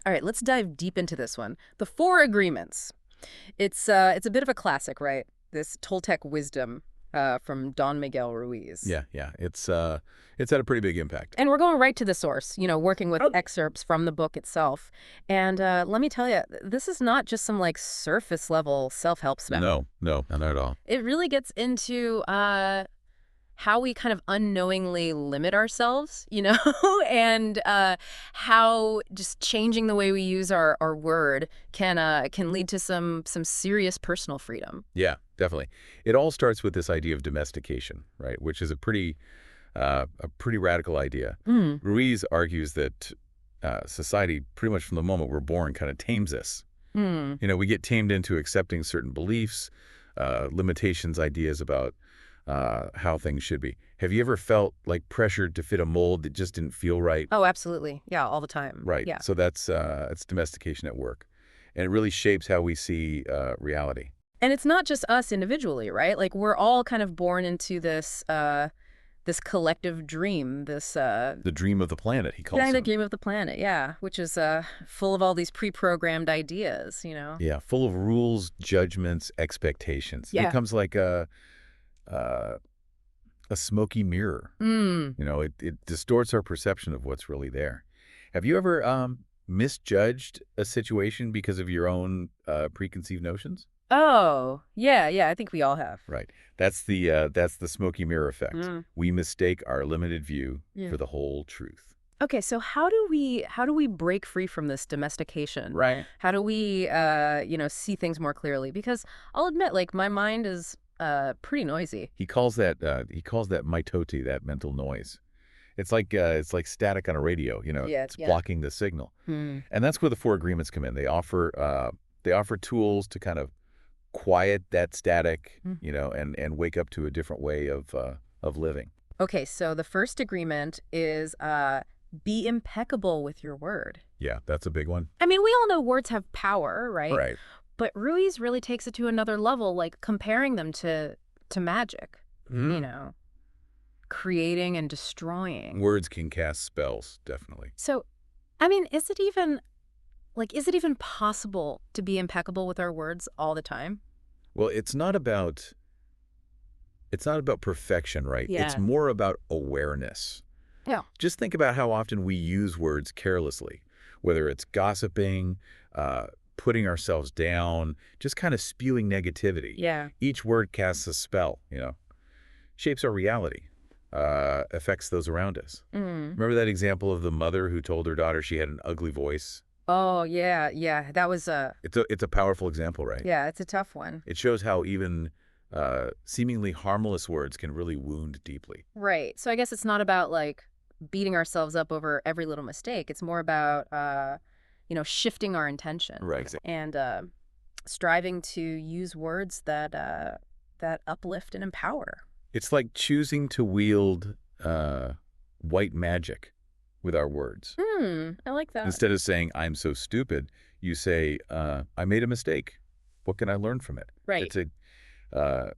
All right, let's dive deep into this one. The Four Agreements. It's a bit of a classic, right? This Toltec wisdom from Don Miguel Ruiz. Yeah, yeah. It's had a pretty big impact. And we're going right to the source, working with excerpts from the book itself. And let me tell you, this is not just some like surface level self-help stuff. No, no, not at all. It really gets into how we kind of unknowingly limit ourselves, and how just changing the way we use our word can lead to some serious personal freedom. Yeah, definitely. It all starts with this idea of domestication, right? Which is a pretty radical idea. Mm. Ruiz argues that society, pretty much from the moment we're born, kind of tames us. Mm. We get tamed into accepting certain beliefs, limitations, ideas about how things should be. Have you ever felt like pressured to fit a mold that just didn't feel right? Oh, absolutely. Yeah, all the time. Right. Yeah. So it's domestication at work, and it really shapes how we see reality. And it's not just us individually, right? Like we're all kind of born into this collective dream, this The dream of the planet, he calls yeah, the it. dream of the planet, yeah, which is full of all these pre-programmed ideas. Yeah, full of rules, judgments, expectations. It Yeah. becomes like uh, a smoky mirror. Mm. It distorts our perception of what's really there. Have you ever misjudged a situation because of your own preconceived notions? Oh, yeah, yeah, I think we all have. Right. That's the smoky mirror effect. Mm. We mistake our limited view Yeah. for the whole truth. Okay, so how do we break free from this domestication? Right. How do we see things more clearly? Because I'll admit, like my mind is pretty noisy. He calls that mitote, that mental noise. It's like static on a radio. Yeah, It's yeah. blocking the signal, Hmm. and that's where the four agreements come in. They offer tools to kind of quiet that static, Mm. and wake up to a different way of living. Okay, so the first agreement is be impeccable with your word. Yeah, that's a big one. I mean, we all know words have power, right? Right. But Ruiz really takes it to another level, like comparing them to magic, Mhm. creating and destroying. Words can cast spells, definitely. So, I mean, is it even possible to be impeccable with our words all the time? Well, it's not about perfection, right? It's Yeah. more about awareness. Yeah. Just think about how often we use words carelessly, whether it's gossiping, putting ourselves down, just kind of spewing negativity. Yeah. Each word casts a spell, shapes our reality, affects those around us. Mm. Remember that example of the mother who told her daughter she had an ugly voice? Oh, yeah, yeah. That was It's a powerful example, right? yeah, it's a tough one. It shows how even seemingly harmless words can really wound deeply. Right. So I guess it's not about like beating ourselves up over every little mistake. It's more about shifting our intention Right. Exactly. and striving to use words that uplift and empower. It's like choosing to wield white magic with our words. I like that. Instead of saying, I'm so stupid, you say, I made a mistake. What can I learn from it? Right.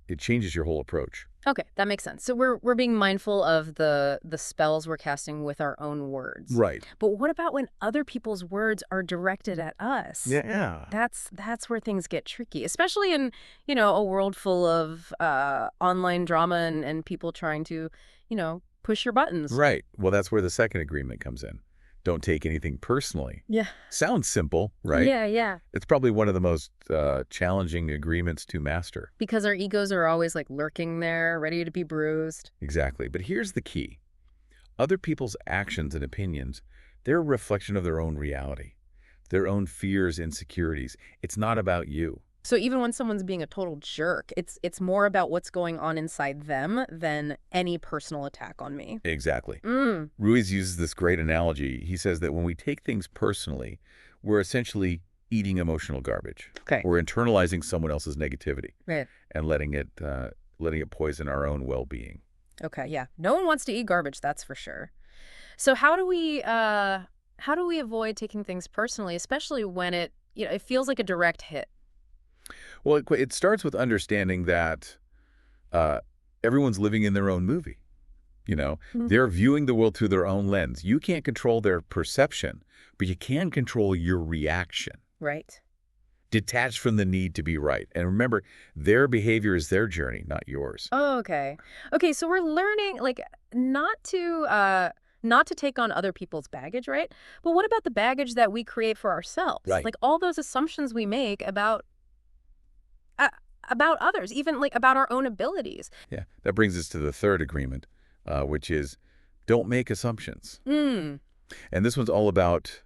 It changes your whole approach. Okay, that makes sense. So we're being mindful of the spells we're casting with our own words. Right. But what about when other people's words are directed at us? Yeah. That's where things get tricky, especially in, a world full of online drama and people trying to, push your buttons. Right. Well, that's where the second agreement comes in. Don't take anything personally. Yeah. Sounds simple, right? Yeah, yeah. It's probably one of the most challenging agreements to master. Because our egos are always like lurking there, ready to be bruised. Exactly. But here's the key. Other people's actions and opinions, they're a reflection of their own reality, their own fears, insecurities. It's not about you. So even when someone's being a total jerk, it's more about what's going on inside them than any personal attack on me. Exactly. Mm. Ruiz uses this great analogy. He says that when we take things personally, we're essentially eating emotional garbage. Okay. We're internalizing someone else's negativity Right. and letting it poison our own well-being. Okay, yeah. No one wants to eat garbage, that's for sure. So how do we avoid taking things personally, especially when it feels like a direct hit? Well, it starts with understanding that everyone's living in their own movie. You know, Mhm. they're viewing the world through their own lens. You can't control their perception, but you can control your reaction, Right. detached from the need to be right. And remember, their behavior is their journey, not yours. Oh, okay. Okay, so we're learning like not to not to take on other people's baggage, right? But what about the baggage that we create for ourselves? Right. Like all those assumptions we make uh, about others, even like about our own abilities. Yeah. That brings us to the third agreement, which is don't make assumptions. Mm. And this one's all about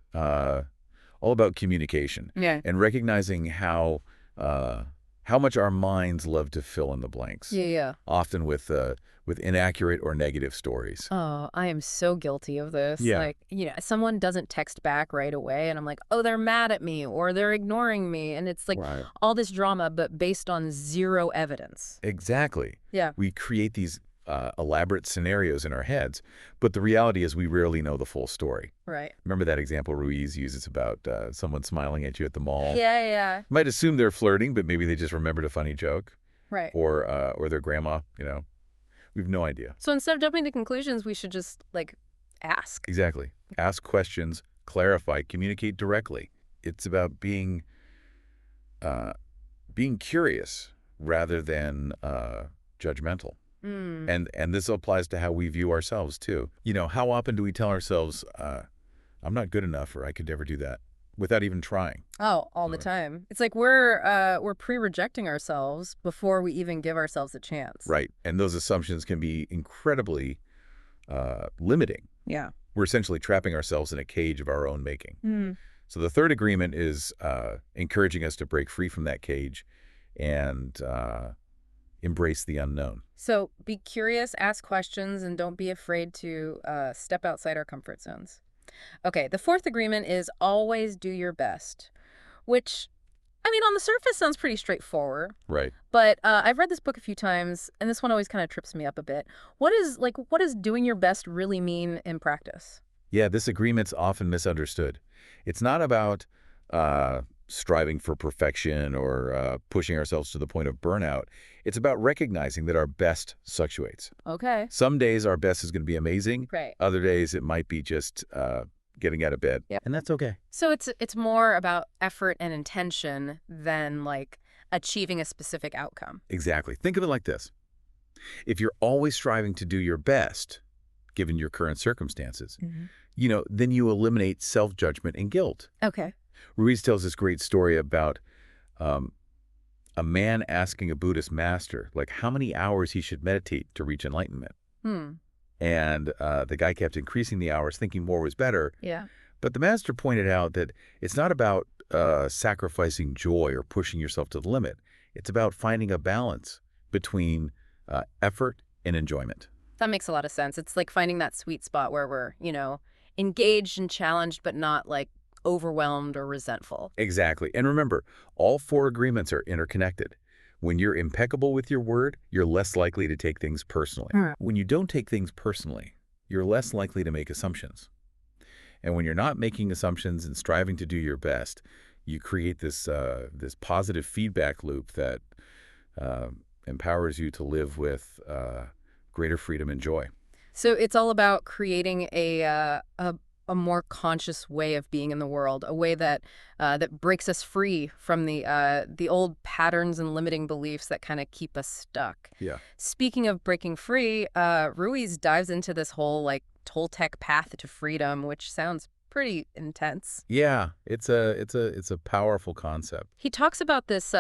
communication Yeah. and recognizing how much our minds love to fill in the blanks, Yeah, yeah. often with inaccurate or negative stories. Oh, I am so guilty of this. Yeah, Like, someone doesn't text back right away and I'm like, "Oh, they're mad at me or they're ignoring me." And it's like right. all this drama but based on zero evidence. Exactly. Yeah. We create these elaborate scenarios in our heads, but the reality is we rarely know the full story. Right. Remember that example Ruiz uses about someone smiling at you at the mall? Yeah, yeah. You might assume they're flirting, but maybe they just remembered a funny joke, Right. or their grandma. We have no idea. So instead of jumping to conclusions, we should just like ask. Exactly. Ask questions, clarify, communicate directly. It's about uh, being curious rather than judgmental. Mm. And this applies to how we view ourselves too. How often do we tell ourselves, "I'm not good enough," or "I could never do that," without even trying? Oh, all the Right. time. It's like we're pre-rejecting ourselves before we even give ourselves a chance. Right. And those assumptions can be incredibly limiting. Yeah. We're essentially trapping ourselves in a cage of our own making. Mm. So the third agreement is encouraging us to break free from that cage and embrace the unknown. So be curious, ask questions, and don't be afraid to step outside our comfort zones. Okay, the fourth agreement is always do your best, which, I mean, on the surface sounds pretty straightforward. Right. But I've read this book a few times, and this one always kind of trips me up a bit. What does doing your best really mean in practice? Yeah, this agreement's often misunderstood. It's not about striving for perfection or pushing ourselves to the point of burnout. It's about recognizing that our best fluctuates. Okay. Some days our best is going to be amazing. Right. Other days it might be just getting out of bed. Yep. And that's okay. So it's more about effort and intention than like achieving a specific outcome. Exactly. Think of it like this. If you're always striving to do your best, given your current circumstances, then you eliminate self-judgment and guilt. Okay. Ruiz tells this great story about um, a man asking a Buddhist master, like, how many hours he should meditate to reach enlightenment. Hmm. And the guy kept increasing the hours, thinking more was better. Yeah. But the master pointed out that it's not about sacrificing joy or pushing yourself to the limit. It's about finding a balance between effort and enjoyment. That makes a lot of sense. It's like finding that sweet spot where we're, engaged and challenged, but not like overwhelmed or resentful. Exactly. And remember, all four agreements are interconnected. When you're impeccable with your word, you're less likely to take things personally. When you don't take things personally, you're less likely to make assumptions. And when you're not making assumptions and striving to do your best, you create this positive feedback loop that empowers you to live with greater freedom and joy. So it's all about creating a more conscious way of being in the world, a way that that breaks us free from the old patterns and limiting beliefs that kind of keep us stuck. Yeah. Speaking of breaking free, Ruiz dives into this whole like Toltec path to freedom, which sounds pretty intense. Yeah, it's a powerful concept. He talks about this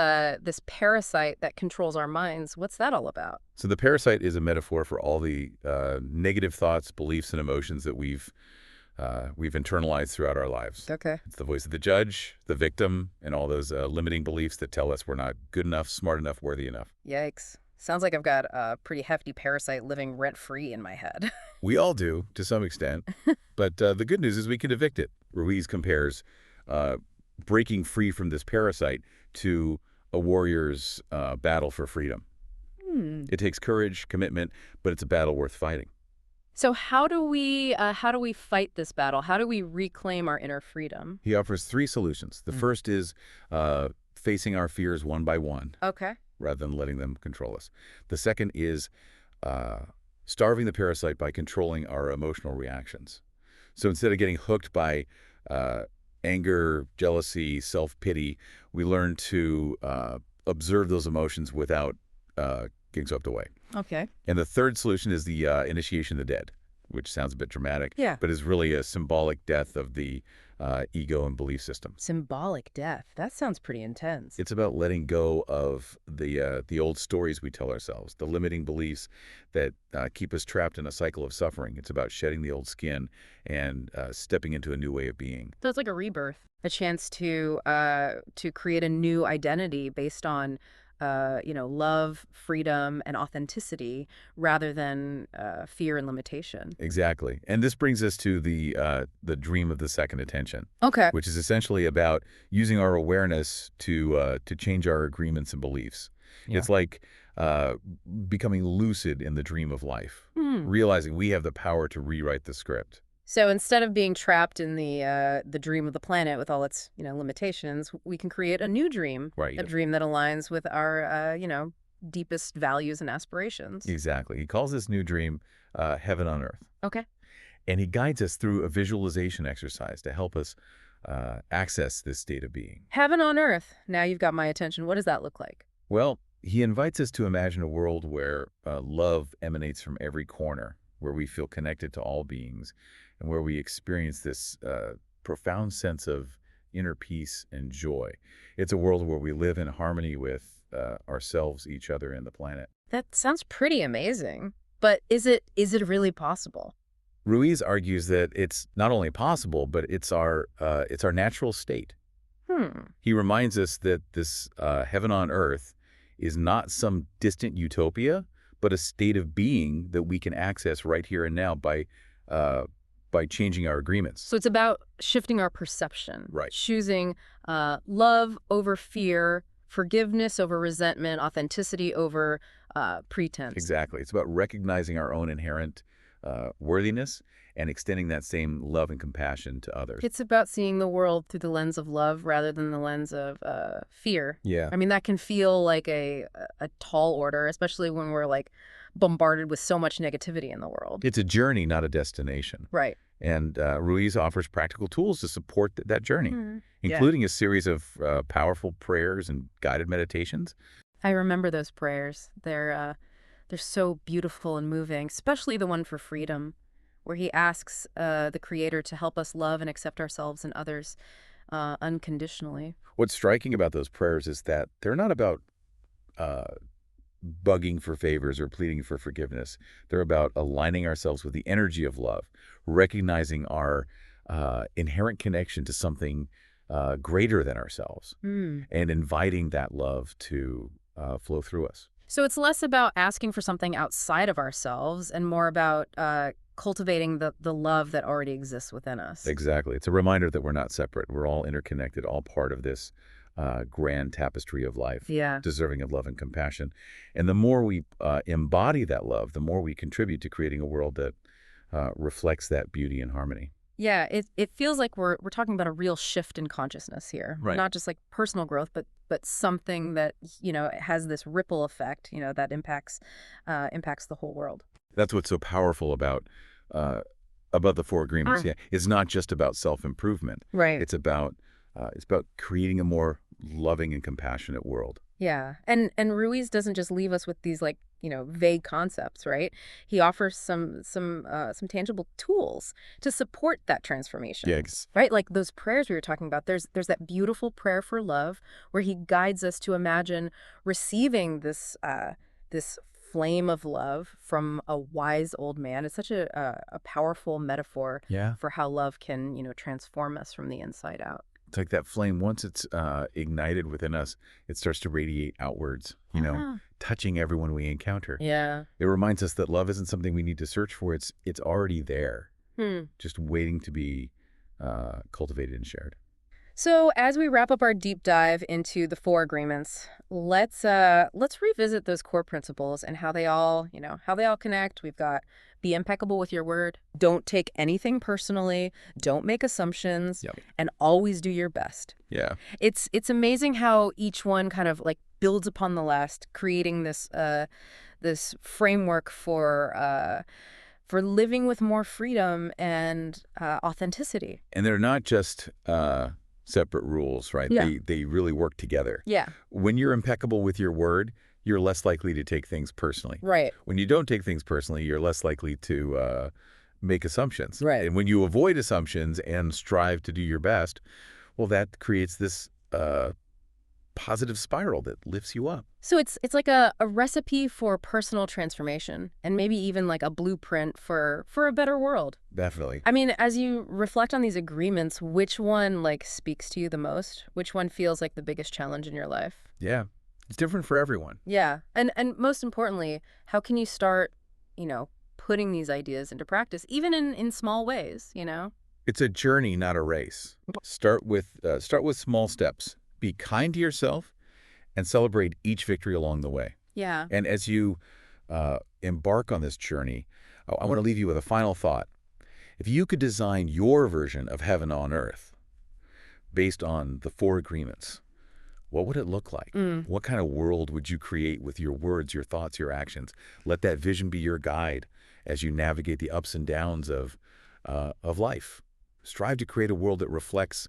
parasite that controls our minds. What's that all about? So the parasite is a metaphor for all the negative thoughts, beliefs, and emotions that we've internalized throughout our lives. Okay. It's the voice of the judge, the victim, and all those limiting beliefs that tell us we're not good enough, smart enough, worthy enough. Yikes. Sounds like I've got a pretty hefty parasite living rent-free in my head. We all do, to some extent. But the good news is we can evict it. Ruiz compares breaking free from this parasite to a warrior's battle for freedom. It takes courage, commitment, but it's a battle worth fighting. So how do we fight this battle? How do we reclaim our inner freedom? He offers three solutions. The first is facing our fears one by one, Okay. rather than letting them control us. The second is starving the parasite by controlling our emotional reactions. So instead of getting hooked by uh, anger, jealousy, self-pity, we learn to observe those emotions without getting swept away. Okay. And the third solution is the initiation of the dead, which sounds a bit dramatic, Yeah. but is really a symbolic death of the ego and belief system. Symbolic death. That sounds pretty intense. It's about letting go of the old stories we tell ourselves, the limiting beliefs that keep us trapped in a cycle of suffering. It's about shedding the old skin and stepping into a new way of being. So it's like a rebirth, a chance to create a new identity based on love, freedom, and authenticity rather than fear and limitation. Exactly. And this brings us to the dream of the second attention, Okay. which is essentially about using our awareness to change our agreements and beliefs. Yeah. It's like becoming lucid in the dream of life, Hmm. realizing we have the power to rewrite the script. So instead of being trapped in the dream of the planet with all its limitations, we can create a new dream, Right. a dream that aligns with our deepest values and aspirations. Exactly. He calls this new dream heaven on earth. Okay. And he guides us through a visualization exercise to help us access this state of being. Heaven on earth. Now you've got my attention. What does that look like? Well, he invites us to imagine a world where love emanates from every corner, where we feel connected to all beings, and where we experience this profound sense of inner peace and joy. It's a world where we live in harmony with ourselves, each other, and the planet. That sounds pretty amazing. But is it really possible? Ruiz argues that it's not only possible, but it's our natural state. He reminds us that this heaven on earth is not some distant utopia, but a state of being that we can access right here and now by changing our agreements. So it's about shifting our perception. Right. Choosing love over fear, forgiveness over resentment, authenticity over pretense. Exactly. It's about recognizing our own inherent worthiness and extending that same love and compassion to others. It's about seeing the world through the lens of love rather than the lens of fear. Yeah. I mean, that can feel like a tall order, especially when we're like bombarded with so much negativity in the world. It's a journey, not a destination. Right. And Ruiz offers practical tools to support that journey, Yeah. including a series of powerful prayers and guided meditations. I remember those prayers. They're so beautiful and moving, especially the one for freedom, where he asks the Creator to help us love and accept ourselves and others unconditionally. What's striking about those prayers is that they're not about bugging for favors or pleading for forgiveness. They're about aligning ourselves with the energy of love, recognizing our inherent connection to something greater than ourselves, and inviting that love to flow through us. So it's less about asking for something outside of ourselves and more about cultivating the love that already exists within us. Exactly. It's a reminder that we're not separate. We're all interconnected, all part of this grand tapestry of life, Yeah. deserving of love and compassion. And the more we embody that love, the more we contribute to creating a world that reflects that beauty and harmony. Yeah, it feels like we're talking about a real shift in consciousness here. Right. Not just like personal growth, but something that, has this ripple effect, that impacts the whole world. That's what's so powerful about the Four Agreements. Yeah, it's not just about self-improvement. Right. It's about creating a more loving and compassionate world. Yeah. And Ruiz doesn't just leave us with these vague concepts, right? He offers some tangible tools to support that transformation. Yes. Right? Like those prayers we were talking about. There's that beautiful prayer for love where he guides us to imagine receiving this flame of love from a wise old man. It's such a powerful metaphor Yeah. for how love can, transform us from the inside out. It's like that flame, once it's ignited within us, it starts to radiate outwards, touching everyone we encounter. Yeah. It reminds us that love isn't something we need to search for. It's already there, just waiting to be cultivated and shared. So as we wrap up our deep dive into the Four Agreements, let's revisit those core principles and how they all connect. We've got be impeccable with your word, don't take anything personally, don't make assumptions, Yep. and always do your best. Yeah. It's amazing how each one kind of like builds upon the last, creating this framework for living with more freedom and authenticity. And they're not just separate rules, right? Yeah. They really work together. Yeah. When you're impeccable with your word, you're less likely to take things personally. Right. When you don't take things personally, you're less likely to make assumptions. Right. And when you avoid assumptions and strive to do your best, well, that creates this positive spiral that lifts you up. So it's like a recipe for personal transformation, and maybe even like a blueprint for a better world. Definitely. I mean, as you reflect on these agreements, which one like speaks to you the most? Which one feels like the biggest challenge in your life? Yeah. It's different for everyone. Yeah. And most importantly, how can you start, putting these ideas into practice, even in small ways? It's a journey, not a race. Start with small steps. Be kind to yourself and celebrate each victory along the way. Yeah. And as you embark on this journey, I want to leave you with a final thought. If you could design your version of heaven on earth based on the 4 agreements, what would it look like? What kind of world would you create with your words, your thoughts, your actions? Let that vision be your guide as you navigate the ups and downs of life. Strive to create a world that reflects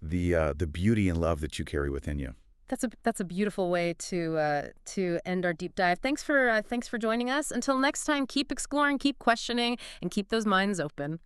the beauty and love that you carry within you. That's a beautiful way to end our deep dive. Thanks for joining us. Until next time, keep exploring, keep questioning, and keep those minds open.